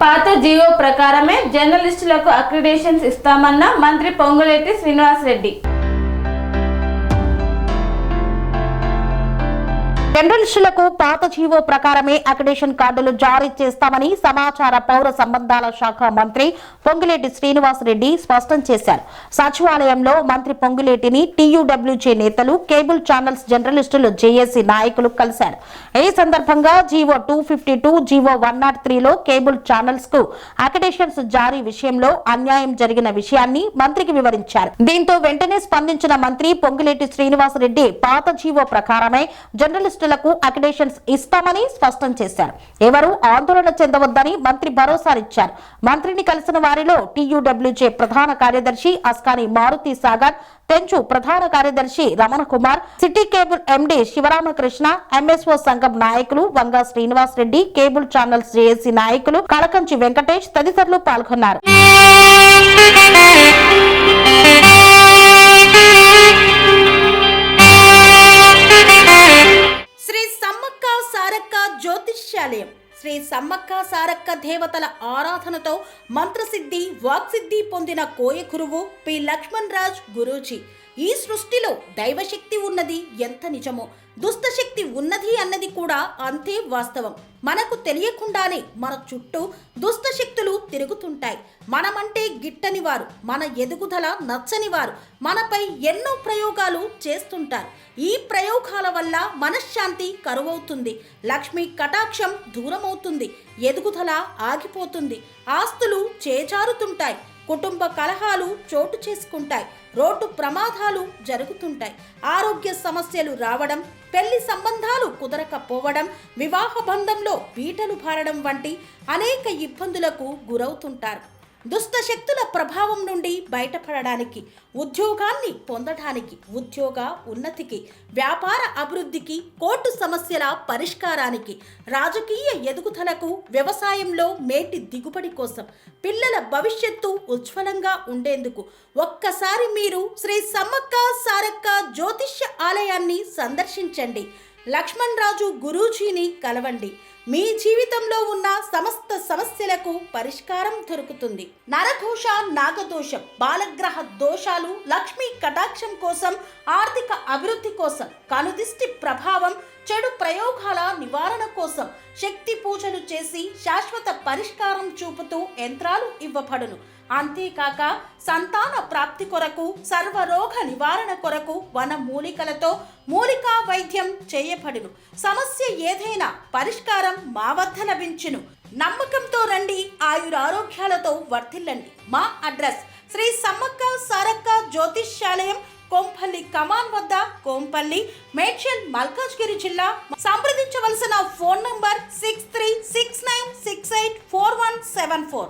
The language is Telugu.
పాత జీవో ప్రకారమే జర్నలిస్టులకు అక్రిడేషన్స్ ఇస్తామన్న మంత్రి పొంగులేటి శ్రీనివాసరెడ్డి. జర్నలిస్టులకు పాత జీవో ప్రకారమే అక్రిడేషన్ కార్డులు జారీ చేస్తామని సమాచార పౌర సంబంధాల శాఖ మంత్రి పొంగులేటి శ్రీనివాసరెడ్డి స్పష్టం చేశారు. సచివాలయంలో మంత్రి పొంగులేటిని టీయూడబ్ల్యూజే నేతలు, కేబుల్ ఛానల్స్ జర్నలిస్టులు జేఏసీ నాయకులు కలిశారు. ఈ సందర్భంగా జీవో 252, జీవో 103లో కేబుల్ ఛానల్స్ కు అక్రిడేషన్స్ జారీ విషయంలో అన్యాయం జరిగిన విషయాన్ని మంత్రికి వివరించారు. దీంతో వెంటనే స్పందించిన మంత్రి పొంగులేటి శ్రీనివాసరెడ్డి పాత జీవో ప్రకారమే జర్నలిస్టులకు అక్రిడేషన్స్ ఇస్తామని స్పష్టం చేశారు. ఎవరు ఆందోళన చెందవద్దని మంత్రి భరోసానిచ్చారు. మంత్రిని కలిసిన వారిలో టీయూడబ్ల్యూజే ప్రధాన కార్యదర్శి అస్కాని మారుతి సాగర్, తెంచు ప్రధాన కార్యదర్శి Ramana Kumar, city cable MD Sivaramakrishna, MSO సంఘం నాయకులు Vanga Srinivas Reddy, cable channels JAC నాయకులు కలకంచి వెంకటేష్ తదితరులు పాల్గొన్నారు. జ్యోతిష్యాలయం శ్రీ సమ్మక్క సారక్క దేవతల ఆరాధనతో మంత్రసిద్ధి, వాక్సిద్ధి పొందిన కోయ గురువు పి లక్ష్మణ్ రాజ్ గురూజీ. ఈ సృష్టిలో దైవశక్తి ఉన్నది ఎంత నిజమో, దుష్టశక్తి ఉన్నది అన్నది కూడా అంతే వాస్తవం. మనకు తెలియకుండానే మన చుట్టూ దుష్టశక్తులు తిరుగుతుంటాయి. మనమంటే గిట్టని వారు, మన ఎదుగుదల నచ్చని వారు మనపై ఎన్నో ప్రయోగాలు చేస్తుంటారు. ఈ ప్రయోగాల వల్ల మనశ్శాంతి కరువవుతుంది, లక్ష్మీ కటాక్షం దూరమవుతుంది, ఎదుగుదల ఆగిపోతుంది, ఆస్తులు చేజారుతుంటాయి, కుటుంబ కలహాలు చోటు చేసుకుంటాయి, రోడ్డు ప్రమాదాలు జరుగుతుంటాయి, ఆరోగ్య సమస్యలు రావడం, పెళ్లి సంబంధాలు కుదరకపోవడం, వివాహ బంధంలో బీటలు భారడం వంటి అనేక ఇబ్బందులకు గురవుతుంటారు. దుష్ట శక్తుల ప్రభావం నుండి బయటపడడానికి, ఉద్యోగాన్ని పొందడానికి, ఉద్యోగ ఉన్నతికి, వ్యాపార అభివృద్ధికి, కోర్టు సమస్యల పరిష్కారానికి, రాజకీయ ఎదుగుదలకు, వ్యవసాయంలో మేటి దిగుబడి కోసం, పిల్లల భవిష్యత్తు ఉజ్వలంగా ఉండేందుకు ఒక్కసారి మీరు శ్రీ సమ్మక్క సారక్క జ్యోతిష్య ఆలయాన్ని సందర్శించండి. లక్ష్మణ్ రాజు గురూజీని కలవండి. మీ జీవితంలో ఉన్న సమస్త సమస్యలకు పరిష్కారం దొరుకుతుంది. నరదోష, నాగదోషం, బాలగ్రహ దోషాలు, లక్ష్మీ కటాక్షం కోసం, ఆర్థిక అభివృద్ధి కోసం, కనుదిష్టి ప్రభావం, చెడు ప్రయోగాల నివారణ కోసం శక్తి పూజలు చేసి శాశ్వత పరిష్కారం చూపుతూ యంత్రాలు ఇవ్వబడును. అంతేకాక సంతాన ప్రాప్తి కొరకు, సర్వరోగ నివారణ కొరకు వన మూలికలతో మూలికా వైద్యం చేయబడును. సమస్య ఏదైనా పరిష్కారం మా వద్ద లభించును. నమ్మకంతో రండి, ఆయురారోగ్యాలతో వర్ధిల్లండి. మా అడ్రస్ శ్రీ సమ్మక్క సారక్క జ్యోతిష్యాలయం, కోంపల్లి కమాన్ వద్ద, కోంపల్లి, మేడ్చల్, మల్కాజ్గిరి జిల్లా. సంప్రదించవలసిన ఫోన్ నంబర్ 6369684174.